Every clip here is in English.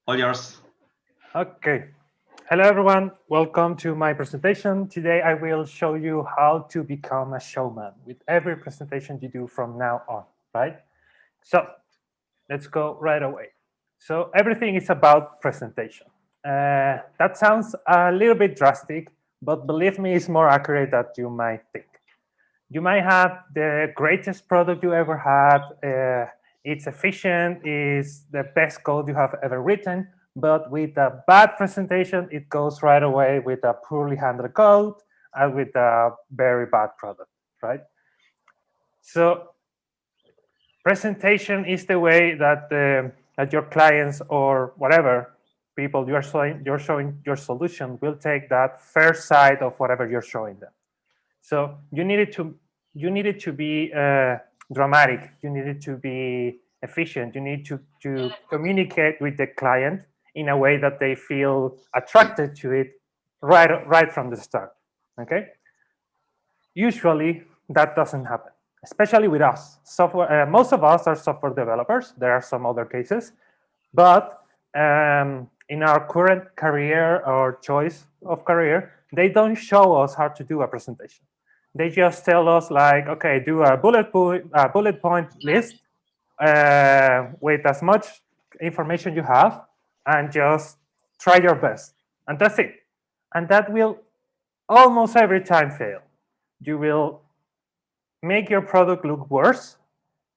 All yours. Okay. Hello, everyone. Welcome to my presentation. Today, I will show you how to become a showman with every presentation you do from now on, right? So let's go right away. So everything is about presentation. That sounds a little bit drastic, but believe me, it's more accurate than you might think. You might have the greatest product you ever had. It's efficient, it's the best code you have ever written, but with a bad presentation, it goes right away with a poorly handled code and with a very bad product, right? So presentation is the way that your clients or whatever people you're showing your solution will take that first sight of whatever you're showing them. So you needed to be dramatic. You needed to be efficient. You need to communicate with the client in a way that they feel attracted to it right from the start. Okay. Usually that doesn't happen, especially with us. Software. Most of us are software developers. There are some other cases, but in our current career or choice of career, they don't show us how to do a presentation. They just tell us like, okay, do a bullet point list with as much information you have, and just try your best, and that's it. And that will almost every time fail. You will make your product look worse.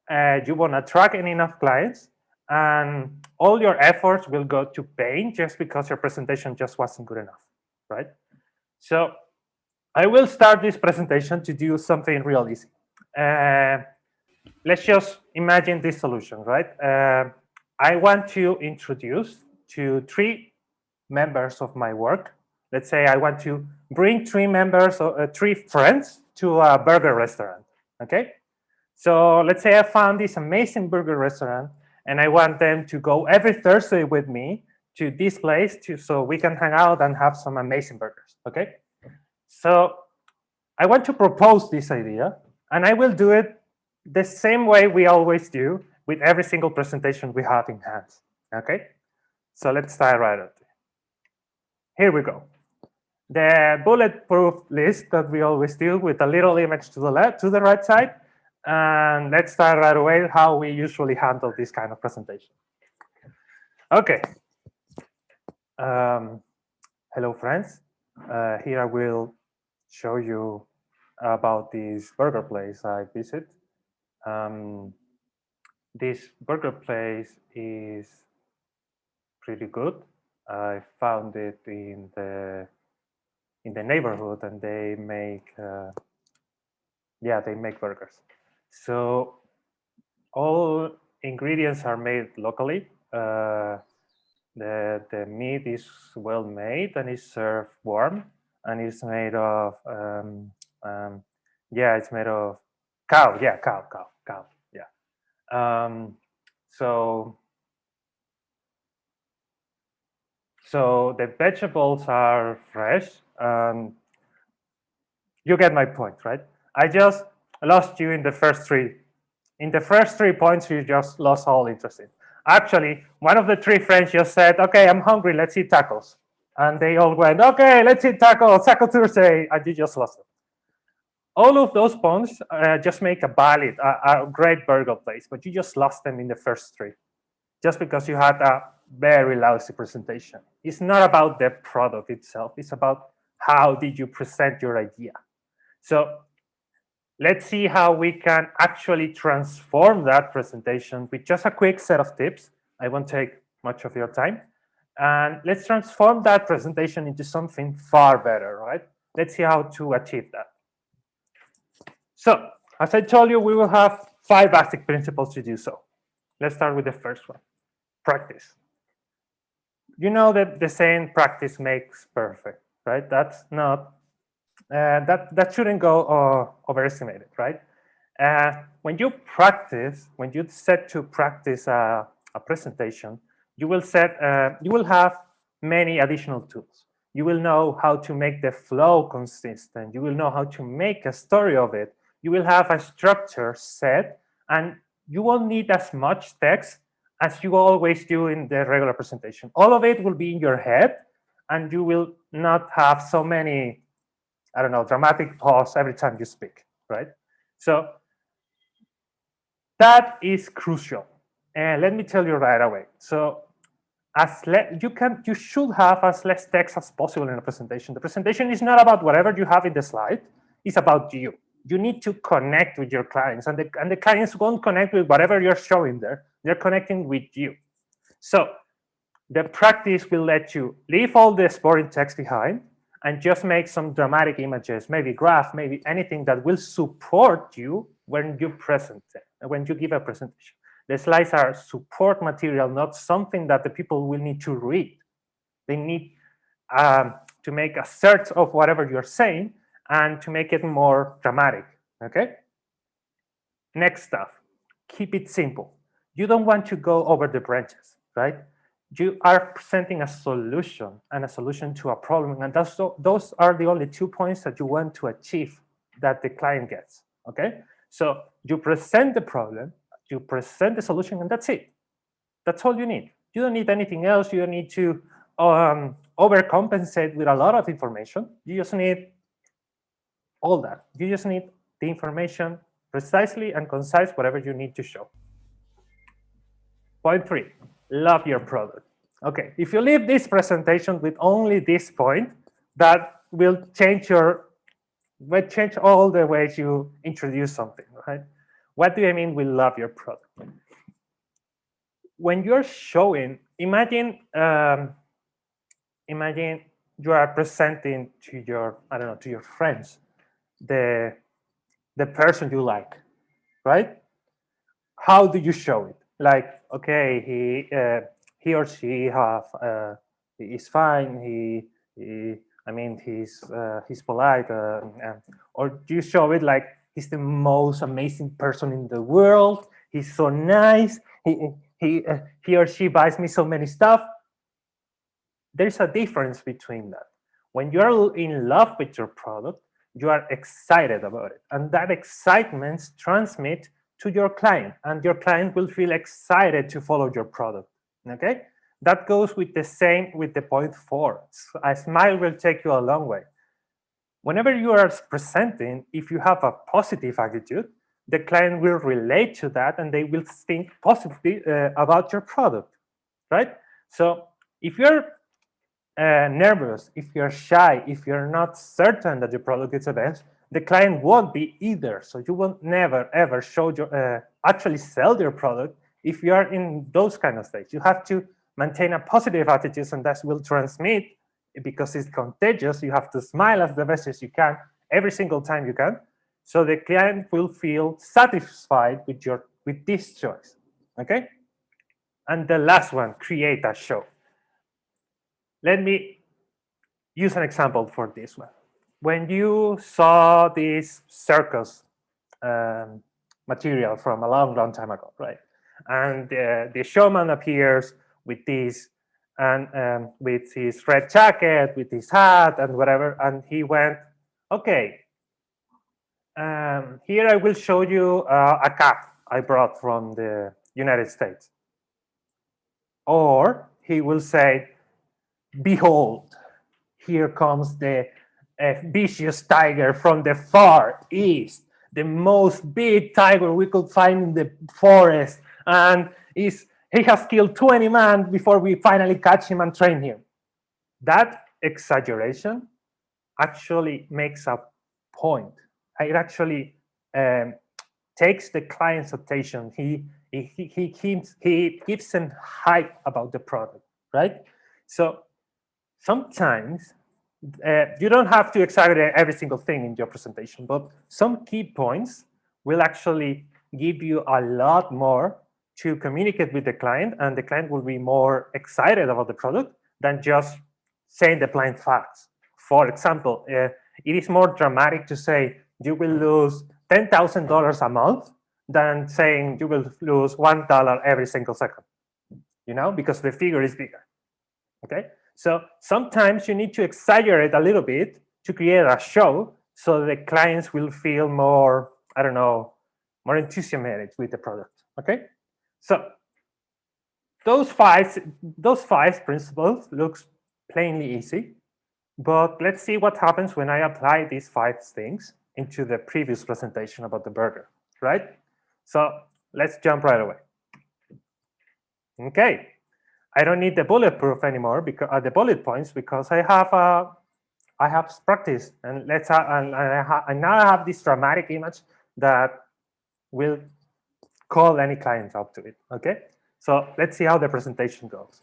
You won't attract enough clients, and all your efforts will go to pain just because your presentation just wasn't good enough, right? So I will start this presentation to do something real easy. Uh, let's just imagine this solution, right? I want to introduce to three members of my work. Let's say I want to bring three members or three friends to a burger restaurant, okay? So let's say I found this amazing burger restaurant and I want them to go every Thursday with me to this place so we can hang out and have some amazing burgers, okay? So I want to propose this idea, and I will do it the same way we always do with every single presentation we have in hand, okay? So let's start right at it. Here we go. The bulletproof list that we always do with a little image to the left, to the right side. And let's start right away how we usually handle this kind of presentation. Okay. Hello, friends. Here I will show you about this burger place I visit. Um, this burger place is pretty good. I found it in the neighborhood, and they make burgers. So all ingredients are made locally. The meat is well made and is served warm, and it's made of it's made of cow. Yeah, cow. Yeah. Um, so the vegetables are fresh. You get my point, right? I just lost you in the first three. In the first 3 points, you just lost all interest in. Actually, one of the three friends just said, okay, I'm hungry, let's eat tacos. And they all went, okay, let's eat tacos, Taco Tuesday, and you just lost them. All of those points just make a great burger place, but you just lost them in the first three, just because you had a very lousy presentation. It's not about the product itself, it's about how did you present your idea. So let's see how we can actually transform that presentation with just a quick set of tips. I won't take much of your time. And let's transform that presentation into something far better, right? Let's see how to achieve that. So, as I told you, we will have 5 basic principles to do so. Let's start with the first one, practice. You know that the saying practice makes perfect, right? That's not that shouldn't go overestimated, right? When you set to practice a presentation, you will have many additional tools. You will know how to make the flow consistent. You will know how to make a story of it. You will have a structure set, and you won't need as much text as you always do in the regular presentation. All of it will be in your head, and you will not have so many, I don't know, dramatic pause every time you speak, right? So that is crucial. And let me tell you right away. So you should have as less text as possible in a presentation. The presentation is not about whatever you have in the slide, it's about you. You need to connect with your clients, and the clients won't connect with whatever you're showing there. They're connecting with you. So the practice will let you leave all this boring text behind and just make some dramatic images, maybe graph, maybe anything that will support you when you present it, when you give a presentation. The slides are support material, not something that the people will need to read. They need to make a search of whatever you're saying and to make it more dramatic, okay? Next stuff, keep it simple. You don't want to go over the branches, right? You are presenting a solution and a solution to a problem, and those are the only 2 points that you want to achieve that the client gets, okay? So you present the problem, you present the solution, and that's it. That's all you need. You don't need anything else. You don't need to overcompensate with a lot of information. You just need all that. You just need the information precisely and concise, whatever you need to show. Point 3, love your product. Okay, if you leave this presentation with only this point, that will change all the ways you introduce something, right? What do I mean with love your product? When you're showing, imagine you are presenting to your, I don't know, to your friends, the person you like, right? How do you show it? Like, okay, he or she is fine. He's polite. Or do you show it like he's the most amazing person in the world? He's so nice. He or she buys me so many stuff. There's a difference between that. When you're in love with your product, you are excited about it, and that excitement transmits to your client, and your client will feel excited to follow your product. Okay, that goes with the same with the point 4. A smile will take you a long way. Whenever you are presenting, if you have a positive attitude, the client will relate to that, and they will think positively about your product, right? So if you're nervous, if you're shy, if you're not certain that your product is the best, the client won't be either. So you will never ever show actually sell your product if you are in those kind of states. You have to maintain a positive attitude, and that will transmit, because it's contagious. You have to smile as the best as you can every single time you can, so the client will feel satisfied with this choice. Okay, and the last one, create a show. Let me use an example for this one. When you saw this circus material from a long, long time ago, right? And the showman appears with this, and with his red jacket, with his hat, and whatever. And he went, okay, here I will show you a cap I brought from the United States. Or he will say, behold, here comes the vicious tiger from the far east, the most big tiger we could find in the forest, and he has killed 20 men before we finally catch him and train him. That exaggeration actually makes a point. It actually takes the client's attention. He gives them hype about the product, right? So sometimes you don't have to exaggerate every single thing in your presentation, but some key points will actually give you a lot more to communicate with the client, and the client will be more excited about the product than just saying the plain facts. For example, it is more dramatic to say you will lose $10,000 a month than saying you will lose $1 every single second, because the figure is bigger. Okay, so sometimes you need to exaggerate a little bit to create a show, so the clients will feel more, I don't know, more enthusiastic with the product. Okay, so those five principles looks plainly easy, but let's see what happens when I apply these 5 things into the previous presentation about the burger, right? So let's jump right away. Okay, I don't need the bulletproof anymore because the bullet points because I have practice, and and now I have this dramatic image that will call any client up to it. Okay, so let's see how the presentation goes.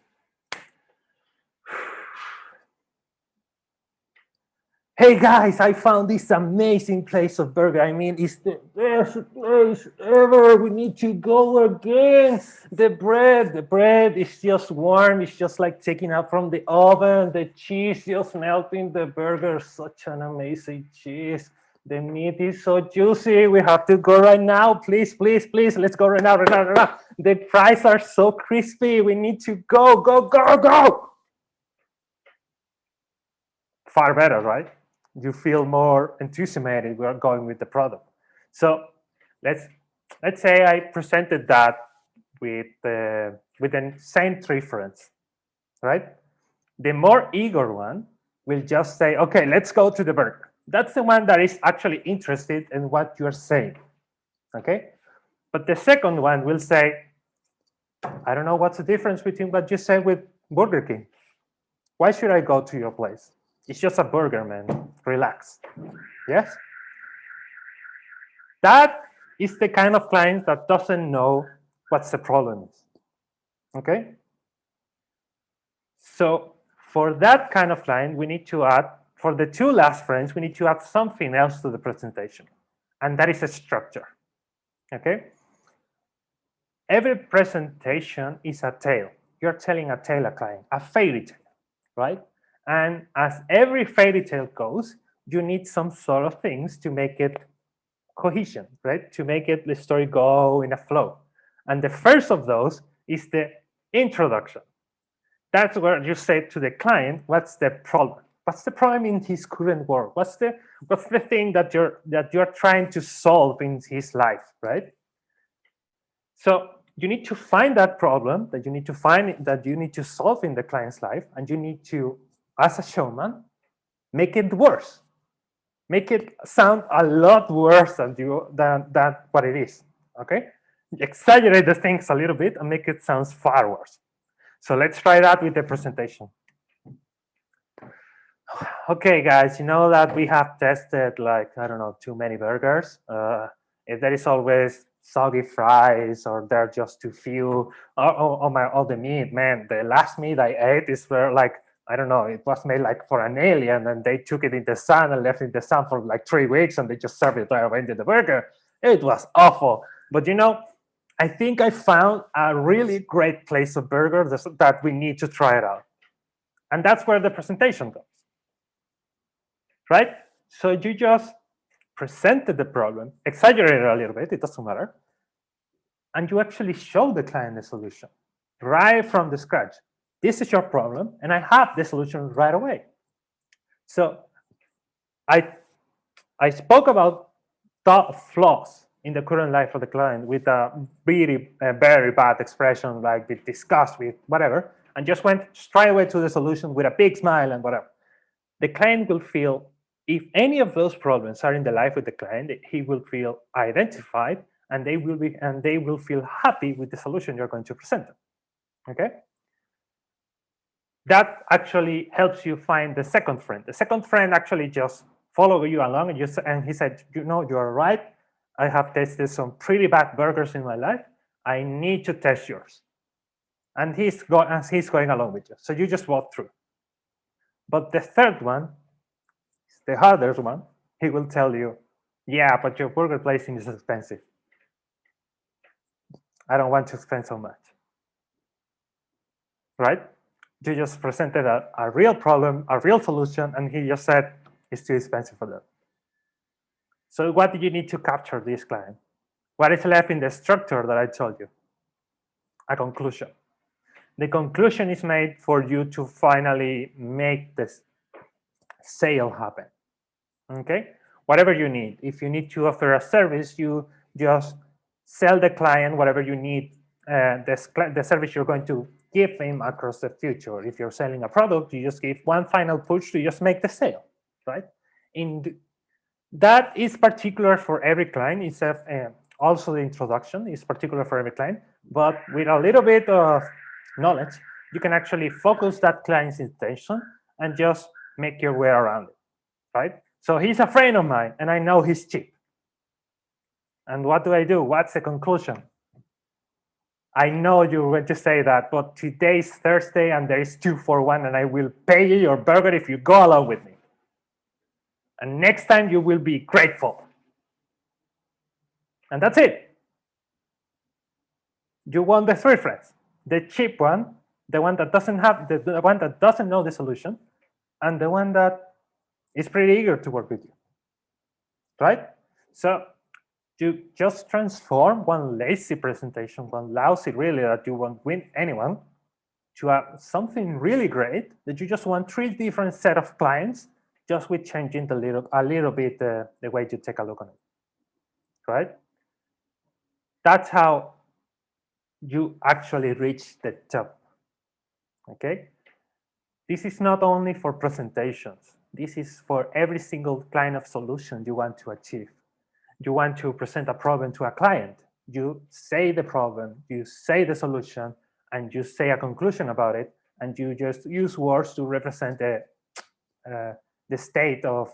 Hey guys, I found this amazing place of burger. I mean, it's the best place ever. We need to go again. The bread is just warm. It's just like taking out from the oven. The cheese just melting. The burger, such an amazing cheese. The meat is so juicy. We have to go right now. Please, please, please. Let's go right now, right now, right now. The fries are so crispy. We need to go, go, go, go. Far better, right? You feel more enthusiastic we are going with the product. So let's say I presented that with the same 3 friends, right? The more eager one will just say, okay, let's go to the burger. That's the one that is actually interested in what you're saying, okay? But the second one will say, I don't know what's the difference between what you said with Burger King. Why should I go to your place? It's just a burger, man. Relax. Yes? That is the kind of client that doesn't know what's the problem is. Okay? So for that kind of client, we need to add, for the 2 last friends, we need to add something else to the presentation. And that is a structure. Okay? Every presentation is a tale. You're telling a tale, a client, a fairy tale, right? And as every fairy tale goes, you need some sort of things to make it cohesion, right? To make it the story go in a flow. And the first of those is the introduction. That's where you say to the client, what's the problem? What's the problem in his current work? What's the thing that you're trying to solve in his life, right? So you need to find that problem that you need to solve in the client's life, and you need to, as a showman, make it worse. Make it sound a lot worse than what it is. Okay? Exaggerate the things a little bit and make it sound far worse. So let's try that with the presentation. Okay, guys, you know that we have tested, like, I don't know, too many burgers. If there is always soggy fries, or they're just too few, all the meat, man, the last meat I ate is where, like, I don't know, it was made like for an alien, and they took it in the sun and left it in the sun for like 3 weeks, and they just served it right away into the burger. It was awful. But you know, I think I found a really great place of burgers that we need to try it out. And that's where the presentation goes, right? So you just presented the problem, exaggerated a little bit, it doesn't matter, and you actually show the client the solution right from the scratch. This is your problem, and I have the solution right away. So I spoke about flaws in the current life of the client with a very bad expression, like with disgust, with whatever, and just went straight away to the solution with a big smile and whatever. The client will feel, if any of those problems are in the life of the client, he will feel identified, and they will feel happy with the solution you're going to present them. Okay? That actually helps you find the second friend. The second friend actually just follow you along, and he said, you know, you're right. I have tasted some pretty bad burgers in my life. I need to test yours. And he's going along with you. So you just walk through. But the third one, the hardest one, he will tell you, yeah, but your burger placing is expensive. I don't want to spend so much. Right? You just presented a real problem, a real solution, and he just said, it's too expensive for that. So what do you need to capture this client? What is left in the structure that I told you? A conclusion. The conclusion is made for you to finally make this sale happen. Okay? Whatever you need. If you need to offer a service, you just sell the client whatever you need the service you're going to give him across the future. If you're selling a product, you just give one final push to just make the sale, right? That is particular for every client. It's also the introduction is particular for every client, but with a little bit of knowledge, you can actually focus that client's intention and just make your way around it, right? So he's a friend of mine, and I know he's cheap. And what do? What's the conclusion? I know you're going to say that, but today's Thursday and there is 2 for 1, and I will pay you your burger if you go along with me. And next time you will be grateful. And that's it. You want the 3 friends: the cheap one, the one that doesn't have the one that doesn't know the solution, and the one that is pretty eager to work with you. Right? So you just transform one lazy presentation, one lousy really that you won't win anyone, to something really great that you just want 3 different set of clients, just with changing a little bit the way you take a look on it, right? That's how you actually reach the top, okay? This is not only for presentations. This is for every single kind of solution you want to achieve. You want to present a problem to a client. You say the problem, you say the solution, and you say a conclusion about it, and you just use words to represent the state of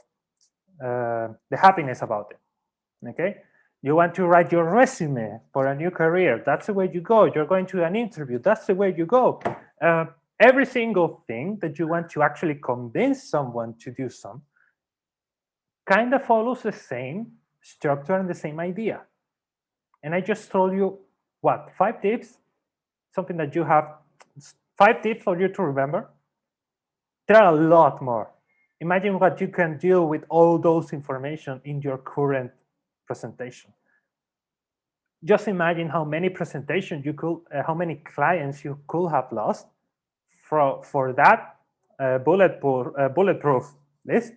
the happiness about it, okay? You want to write your resume for a new career. That's the way you go. You're going to an interview. That's the way you go. Every single thing that you want to actually convince someone to do some kind of follows the same structure and the same idea. And I just told you, what, 5 tips? Something that you have 5 tips for you to remember. There are a lot more. Imagine what you can do with all those information in your current presentation. Just imagine how many presentations you could, how many clients you could have lost for that bulletproof list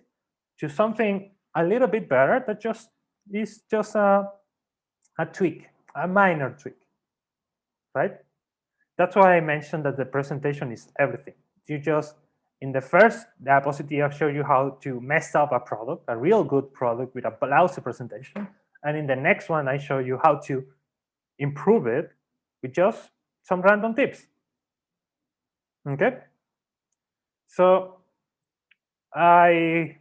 to something a little bit better that just is just a tweak, a minor tweak, right? That's why I mentioned that the presentation is everything. You just, in the first diapositive, I show you how to mess up a product, a real good product with a lousy presentation. And in the next one, I show you how to improve it with just some random tips. Okay? So I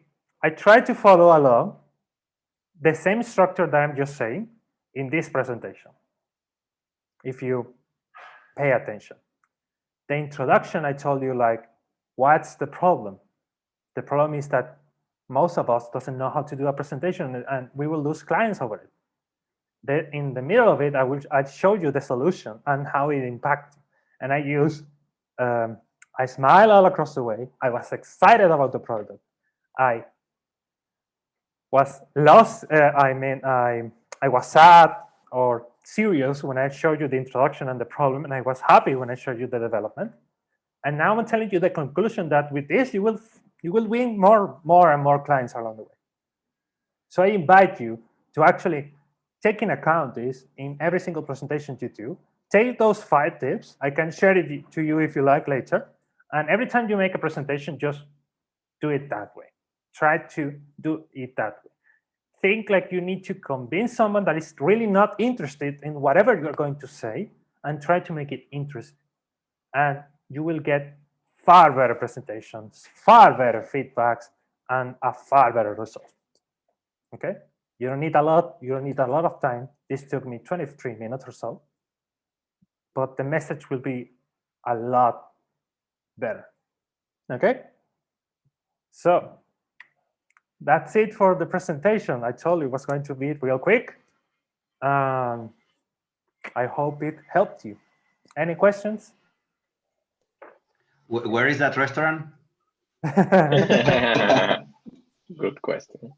try to follow along the same structure that I'm just saying in this presentation, if you pay attention. The introduction, I told you, like, what's the problem? The problem is that most of us doesn't know how to do a presentation, and we will lose clients over it. In the middle of it, I showed you the solution and how it impacts. And I use, I smile all across the way. I was excited about the product. I was lost. I was sad or serious when I showed you the introduction and the problem, and I was happy when I showed you the development. And now I'm telling you the conclusion that with this, you will win more and more clients along the way. So I invite you to actually take in account this in every single presentation you do. Take those 5 tips. I can share it to you if you like later. And every time you make a presentation, just do it that way. Try to do it that way. Think like you need to convince someone that is really not interested in whatever you're going to say, and try to make it interesting. And you will get far better presentations, far better feedbacks, and a far better result. Okay? You don't need a lot. You don't need a lot of time. This took me 23 minutes or so. But the message will be a lot better. Okay? So that's it for the presentation. I told you it was going to be real quick. I hope it helped you. Any questions? Where is that restaurant? Good question.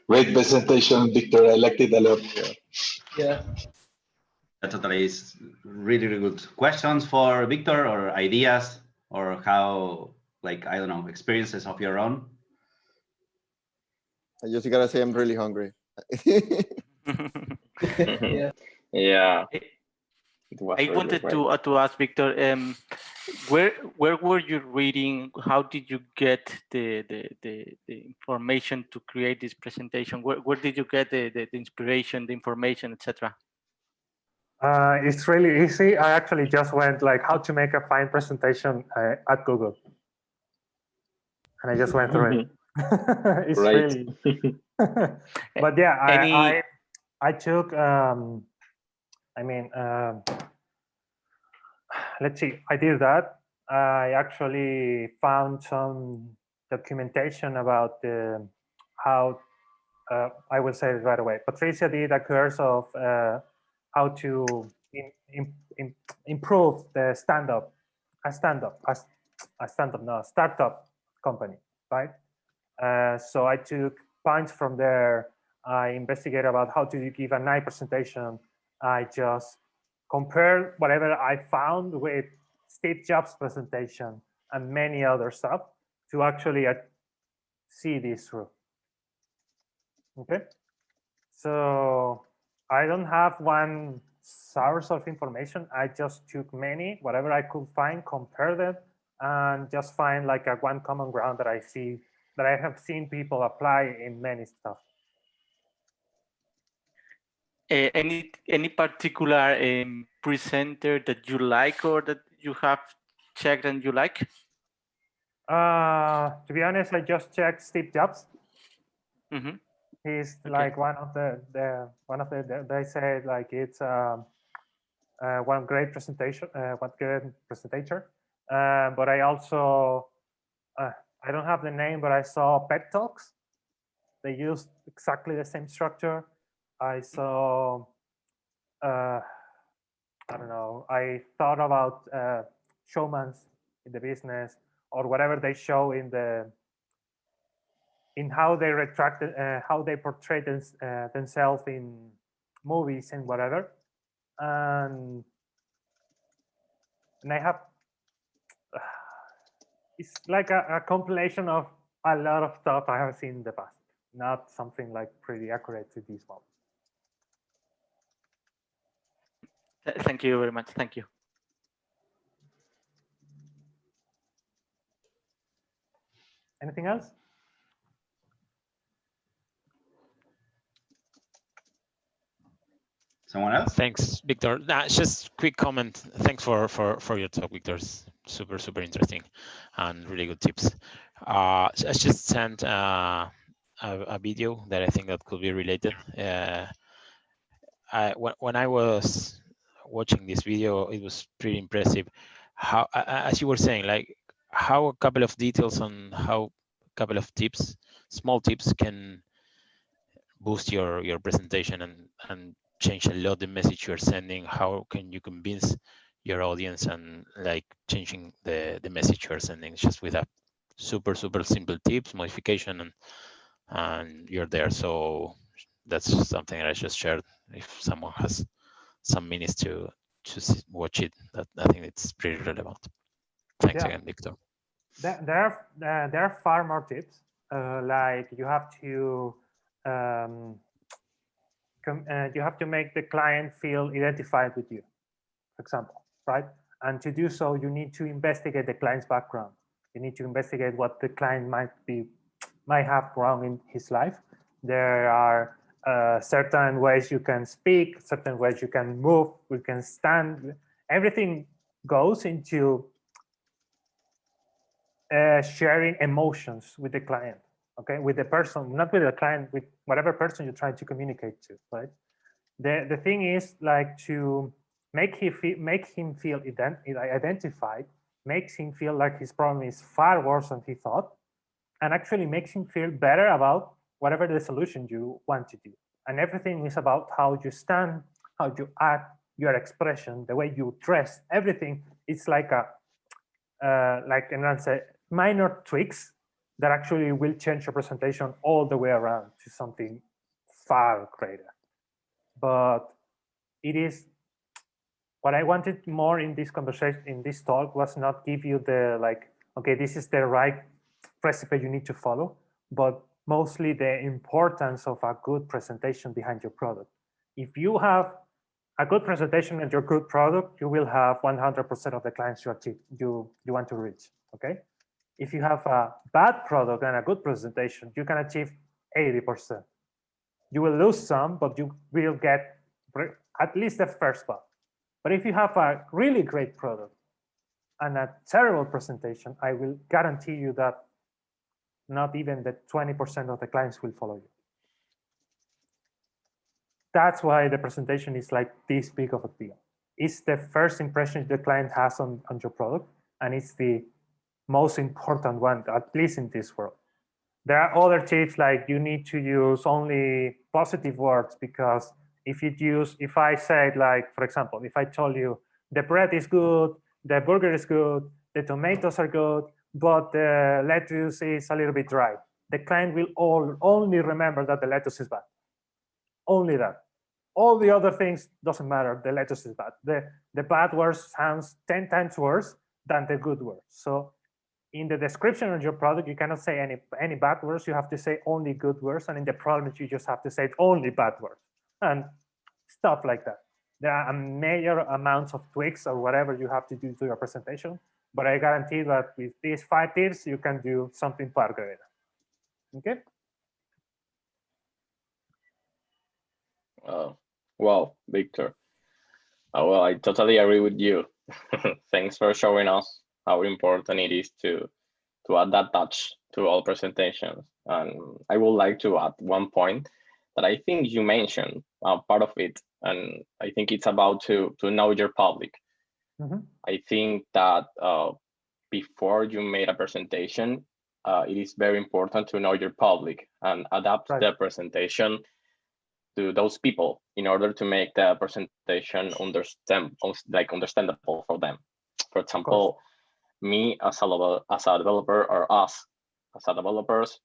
Great presentation, Victor. I liked it a lot. Yeah. That totally is really, really good. Questions for Victor, or ideas, or how, like, I don't know, experiences of your own? I just gotta say I'm really hungry. Yeah. It was I really wanted great. to ask Victor, where were you reading? How did you get the information to create this presentation? Where did you get the inspiration, the information, etc.? It's really easy. I actually just went like how to make a fine presentation at Google, and I just went through it. It's Right. really, but yeah, I took. I mean, let's see. I did that. I actually found some documentation about how. I will say it right away. Patricia did a course of how to improve the startup company, right? So I took points from there. I investigated about how to give a nice presentation. I just compared whatever I found with Steve Jobs' presentation and many other stuff to actually see this through. Okay, so I don't have one source of information. I just took many, whatever I could find, compared them, and just find like a one common ground that I have seen people apply in many stuff. Any particular presenter that you like or that you have checked and you like? To be honest, I just checked Steve Jobs. Mm-hmm. He's Okay. like one of the they say like it's one great presentation, one great presentator. But I also I don't have the name, but I saw pet talks. They used exactly the same structure. I saw I don't know. I thought about showmans in the business or whatever they show in how they how they portray themselves in movies and whatever. And I have it's like a compilation of a lot of stuff I have seen in the past, not something like pretty accurate to this one. Thank you very much. Thank you. Anything else? Someone else? Thanks, Victor. Just quick comment. Thanks for your talk, Victor. It's super interesting and really good tips. I just sent a video that I think that could be related. When I was watching this video, it was pretty impressive. How, as you were saying, like how a couple of details on how a couple of tips, small tips, can boost your presentation and change a lot the message you're sending. How can you convince your audience and like changing the message you're sending just with a super simple tips, modification, and you're there. So that's something that I just shared. If someone has some minutes to watch it, that I think it's pretty relevant. Thanks again, Victor. There are far more tips. Like you have to make the client feel identified with you, for example, right? And to do so, you need to investigate the client's background. You need to investigate what the client might have wrong in his life. There are certain ways you can speak, certain ways you can move, you can stand. Everything goes into sharing emotions with the client, okay, with the person, not with the client, with whatever person you're trying to communicate to, right? The thing is like to make him feel identified, makes him feel like his problem is far worse than he thought, and actually makes him feel better about whatever the solution you want to do. And everything is about how you stand, how you act, your expression, the way you dress, everything. It's like minor tweaks that actually will change your presentation all the way around to something far greater. But it is what I wanted more in this conversation, in this talk, was not give you the like, okay, this is the right recipe you need to follow, but mostly the importance of a good presentation behind your product. If you have a good presentation and your good product, you will have 100% of the clients you want to reach. Okay. If you have a bad product and a good presentation, you can achieve 80%. You will lose some, but you will get at least the first part. But if you have a really great product and a terrible presentation, I will guarantee you that not even the 20% of the clients will follow you. That's why the presentation is like this big of a deal. It's the first impression the client has on your product, and it's the most important one, at least in this world. There are other tips, like you need to use only positive words, because if I said, like, for example, if I told you the bread is good, the burger is good, the tomatoes are good, but the lettuce is a little bit dry, the client will only remember that the lettuce is bad. Only that. All the other things doesn't matter. The lettuce is bad. The bad words sounds 10 times worse than the good words. So in the description of your product, you cannot say any bad words. You have to say only good words. And in the product, you just have to say only bad words and stuff like that. There are major amounts of tweaks or whatever you have to do to your presentation. But I guarantee that with these 5 tips, you can do something far greater. Okay? Well, Victor. Well, I totally agree with you. Thanks for showing us how important it is to add that touch to all presentations. And I would like to add one point that I think you mentioned, part of it, and I think it's about to know your public. Mm-hmm. I think that before you made a presentation, it is very important to know your public and adapt the presentation to those people in order to make the presentation understandable for them. For example, me as a developer, or us as a developers,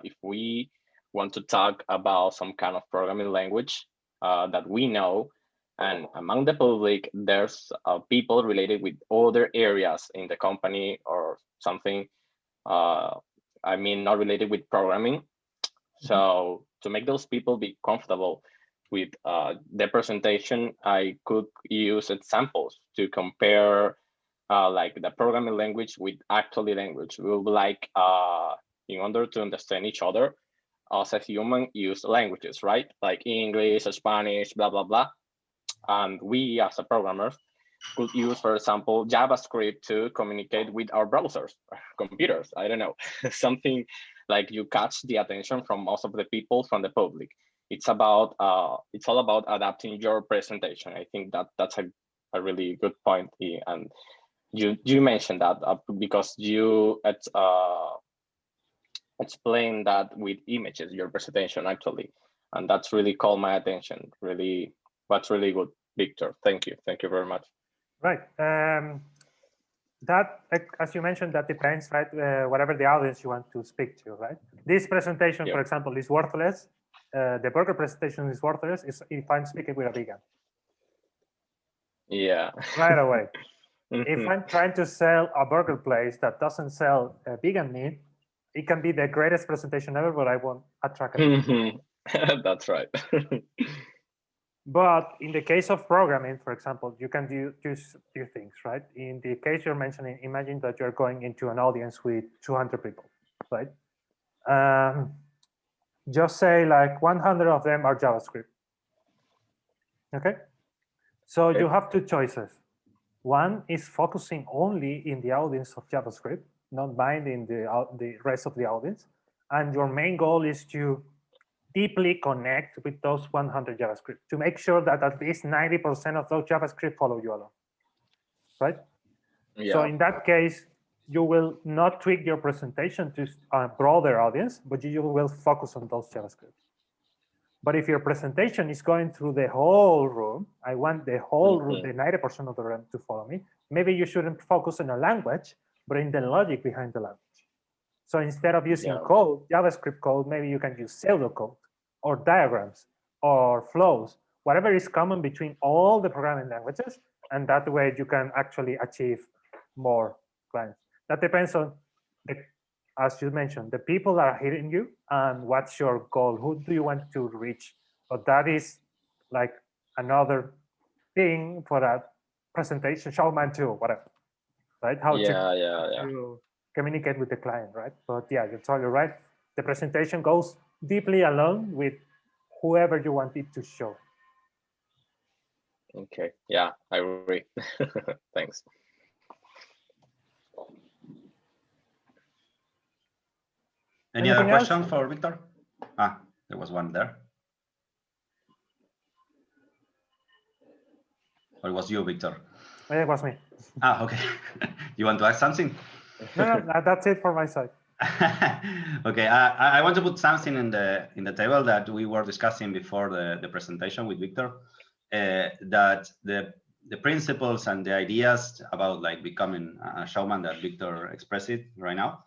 if we want to talk about some kind of programming language that we know, and among the public, there's people related with other areas in the company or something, I mean, not related with programming. So to make those people be comfortable with the presentation, I could use examples to compare like the programming language with actually language. We will be like, in order to understand each other, us as human use languages, right? Like English, Spanish, blah, blah, blah. And we as a programmers could use, for example, JavaScript to communicate with our browsers, computers, I don't know, something like you catch the attention from most of the people from the public. It's about, it's all about adapting your presentation. I think that's a really good point. And you mentioned that because you explained that with images, your presentation actually, and that's really caught my attention. Really, that's really good, Victor. Thank you very much. Right. That, as you mentioned, that depends, right? Whatever the audience you want to speak to, right? This presentation, for example, is worthless. The burger presentation is worthless if I'm speaking with a vegan. Yeah. Right away. If I'm trying to sell a burger place that doesn't sell vegan meat, it can be the greatest presentation ever, but I won't attract it. That's right. But in the case of programming, for example, you can do two things, right? In the case you're mentioning, imagine that you're going into an audience with 200 people, right? Just say like 100 of them are JavaScript. Okay? So you have 2 choices. One is focusing only in the audience of JavaScript, not minding the rest of the audience. And your main goal is to deeply connect with those 100 JavaScript to make sure that at least 90% of those JavaScript follow you along, right? Yeah. So in that case, you will not tweak your presentation to a broader audience, but you will focus on those JavaScript. But if your presentation is going through the whole room, I want the whole room, the 90% of the room to follow me, maybe you shouldn't focus on a language, but in the logic behind the language. So instead of using code, JavaScript code, maybe you can use pseudocode or diagrams or flows, whatever is common between all the programming languages. And that way you can actually achieve more clients. That depends on, as you mentioned, the people that are hearing you and what's your goal, who do you want to reach? But that is like another thing for a presentation, showman too, whatever, right? How to communicate with the client, right? But yeah, you're totally right. The presentation goes deeply along with whoever you want it to show. Okay, yeah, I agree. Thanks. Any other question for Victor? Ah, there was one there. Or it was you, Victor? It was me. Ah, okay. You want to ask something? No, that's it for my side. Okay, I want to put something in the table that we were discussing before the presentation with Victor. That the principles and the ideas about like becoming a showman that Victor expressed it right now,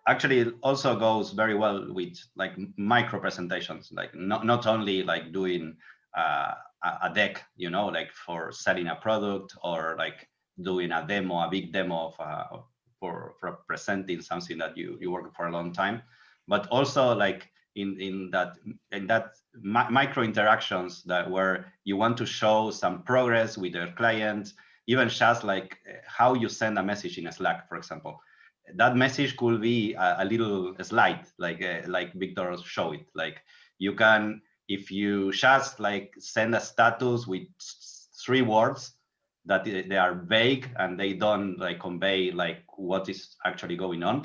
actually also goes very well with like micro presentations, like not only like doing a deck, you know, like for selling a product, or like doing a big demo of for presenting something that you worked for a long time, but also like in that micro interactions that where you want to show some progress with your clients, even just like how you send a message in a Slack, for example. That message could be a little slide, like Victor showed it. Like you can, if you just like send a status with 3 words that they are vague and they don't like convey like what is actually going on,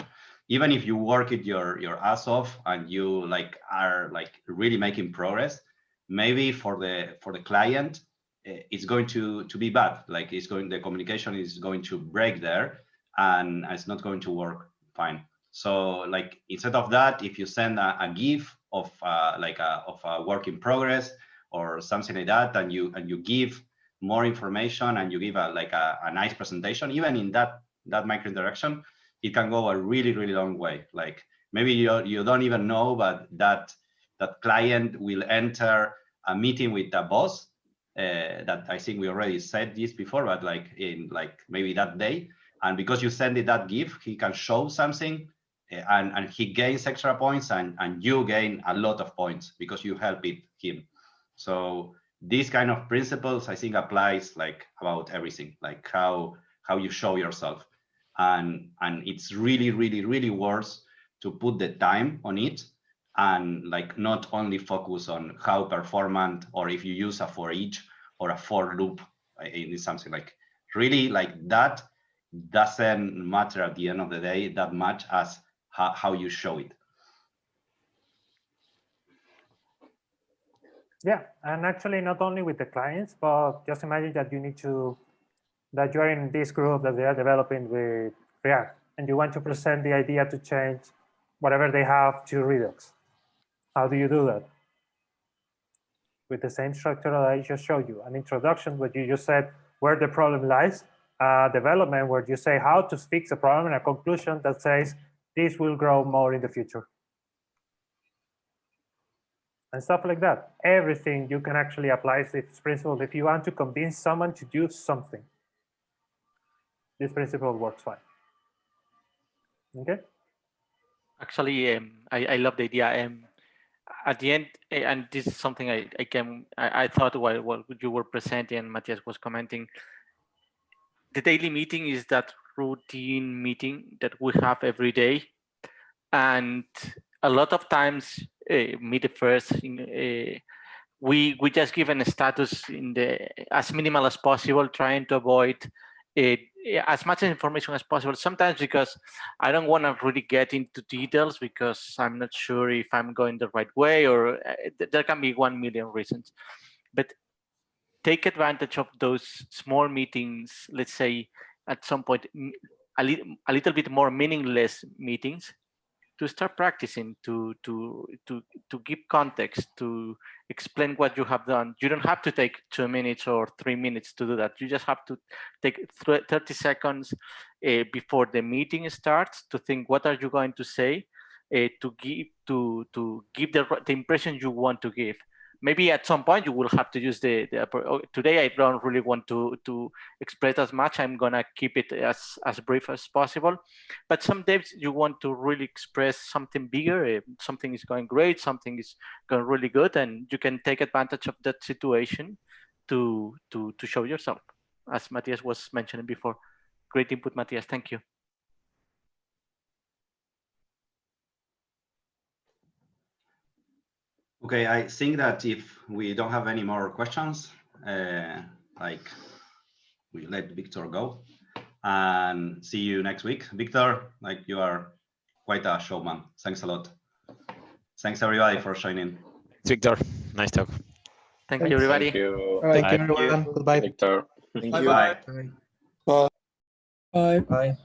even if you work it your ass off and you like are like really making progress, maybe for the client it's going to be bad. Like the communication is going to break there, and it's not going to work fine. So like instead of that, if you send a GIF of of a work in progress or something like that, and you give more information and you give a nice presentation, even in that micro interaction, it can go a really long way. Like maybe you don't even know, but that client will enter a meeting with the boss. That I think we already said this before, but like in like maybe that day, and because you send it that gift, he can show something, and he gains extra points, and you gain a lot of points because you help him. So these kind of principles I think applies like about everything, like how you show yourself, and it's really worth to put the time on it, and like not only focus on how performant, or if you use a for each or a for loop in something, like really like that doesn't matter at the end of the day that much as how you show it. Yeah, and actually not only with the clients, but just imagine that that you are in this group that they are developing with React, and you want to present the idea to change whatever they have to Redux. How do you do that? With the same structure that I just showed you. An introduction where you just said where the problem lies, development where you say how to fix the problem, and a conclusion that says this will grow more in the future. And stuff like that. Everything you can actually apply this principle if you want to convince someone to do something. This principle works fine. Okay. Actually, I love the idea. At the end, and this is something I thought while you were presenting and Matthias was commenting, the daily meeting is that routine meeting that we have every day. And a lot of times, me the first, we just give a status in as minimal as possible, trying to avoid as much information as possible. Sometimes because I don't want to really get into details because I'm not sure if I'm going the right way, or there can be 1 million reasons. But take advantage of those small meetings, let's say at some point, a little bit more meaningless meetings, to start practicing, to give context, to explain what you have done. You don't have to take 2 minutes or 3 minutes to do that. You just have to take 30 seconds before the meeting starts to think, what are you going to say, to give the impression you want to give. Maybe at some point you will have to use today I don't really want to express as much. I'm gonna keep it as brief as possible. But some days you want to really express something bigger. Something is going great, something is going really good, and you can take advantage of that situation to show yourself, as Matthias was mentioning before. Great input, Matthias. Thank you. Okay, I think that if we don't have any more questions, like we let Victor go and see you next week. Victor, like you are quite a showman. Thanks a lot. Thanks everybody for joining. Victor, nice talk. Thank you, everybody. Thank you. Thank you, Thank everyone. Goodbye. Victor. Thank you. Bye. Bye. Bye.